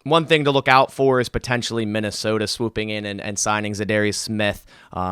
One thing to look out for is potentially Minnesota swooping in and signing Za'Darius Smith.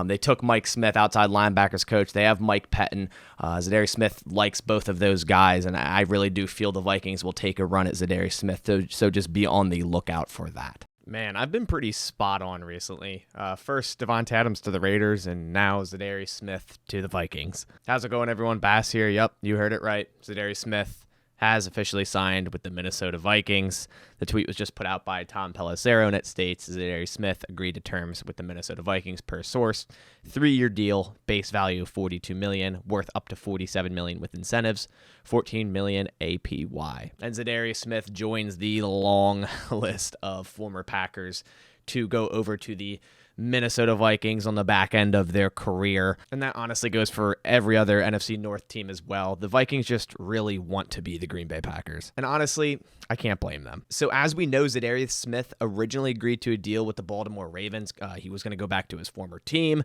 They took Mike Smith, outside linebackers coach. They have Mike Pettin. Za'Darius Smith likes both of those guys, and I really do feel the Vikings will take a run at Za'Darius Smith, so just be on the lookout for that. Man, I've been pretty spot on recently. First, Devontae Adams to the Raiders, and now Za'Darius Smith to the Vikings. How's it going, everyone? Bass here. Yep, you heard it right. Za'Darius Smith has officially signed with the Minnesota Vikings. The tweet was just put out by Tom Pelissero, and it states Za'Darius Smith agreed to terms with the Minnesota Vikings per source. 3-year deal, base value of $42 million, worth up to $47 million with incentives, $14 million APY. And Za'Darius Smith joins the long list of former Packers to go over to the Minnesota Vikings on the back end of their career. And that honestly goes for every other NFC North team as well. The Vikings just really want to be the Green Bay Packers. And honestly, I can't blame them. So as we know, Za'Darius Smith originally agreed to a deal with the Baltimore Ravens. He was going to go back to his former team.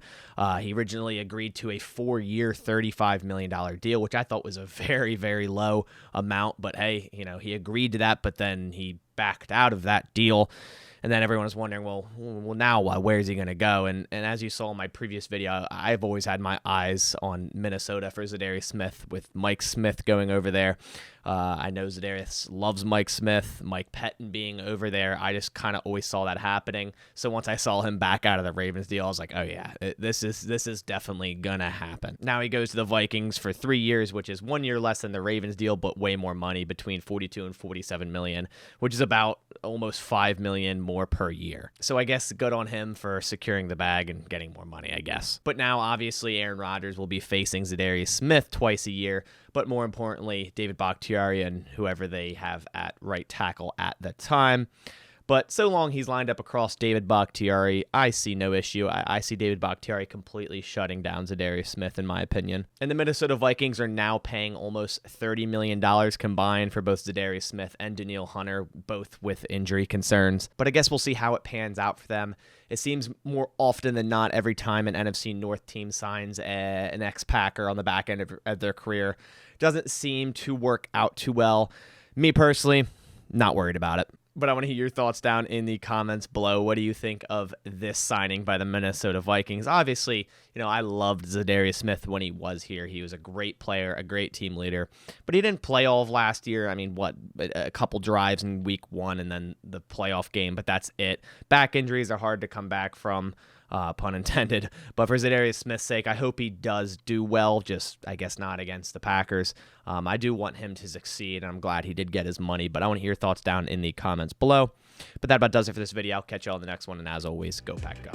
He originally agreed to a 4-year, $35 million deal, which I thought was a very, very low amount. But hey, he agreed to that, but then he backed out of that deal. And then everyone was wondering, well, now what? Where is he going to go? And as you saw in my previous video, I've always had my eyes on Minnesota for Za'Darius Smith, with Mike Smith going over there. I know Za'Darius loves Mike Smith, Mike Pettin being over there. I just kind of always saw that happening. So once I saw him back out of the Ravens deal, I was like, oh yeah, this is definitely gonna happen. Now he goes to the Vikings for 3 years, which is 1 year less than the Ravens deal, but way more money, between $42 and $47 million, which is about almost $5 million more per year. So I guess good on him for securing the bag and getting more money, I guess. But now obviously Aaron Rodgers will be facing Za'Darius Smith twice a year, but more importantly, David Bakhtiari and whoever they have at right tackle at the time. But so long he's lined up across David Bakhtiari, I see no issue. I see David Bakhtiari completely shutting down Za'Darius Smith, in my opinion. And the Minnesota Vikings are now paying almost $30 million combined for both Za'Darius Smith and Danielle Hunter, both with injury concerns. But I guess we'll see how it pans out for them. It seems more often than not, every time an NFC North team signs an ex-Packer on the back end of their career, doesn't seem to work out too well. Me personally, not worried about it. But I want to hear your thoughts down in the comments below. What do you think of this signing by the Minnesota Vikings? Obviously, I loved Za'Darius Smith when he was here. He was a great player, a great team leader. But he didn't play all of last year. I mean, a couple drives in week 1 and then the playoff game, but that's it. Back injuries are hard to come back from. Pun intended. But for Za'Darius Smith's sake, I hope he does do well, just I guess not against the Packers. I do want him to succeed, and I'm glad he did get his money, but I want to hear your thoughts down in the comments below. But that about does it for this video. I'll catch you all in the next one, and as always, go Pack Go.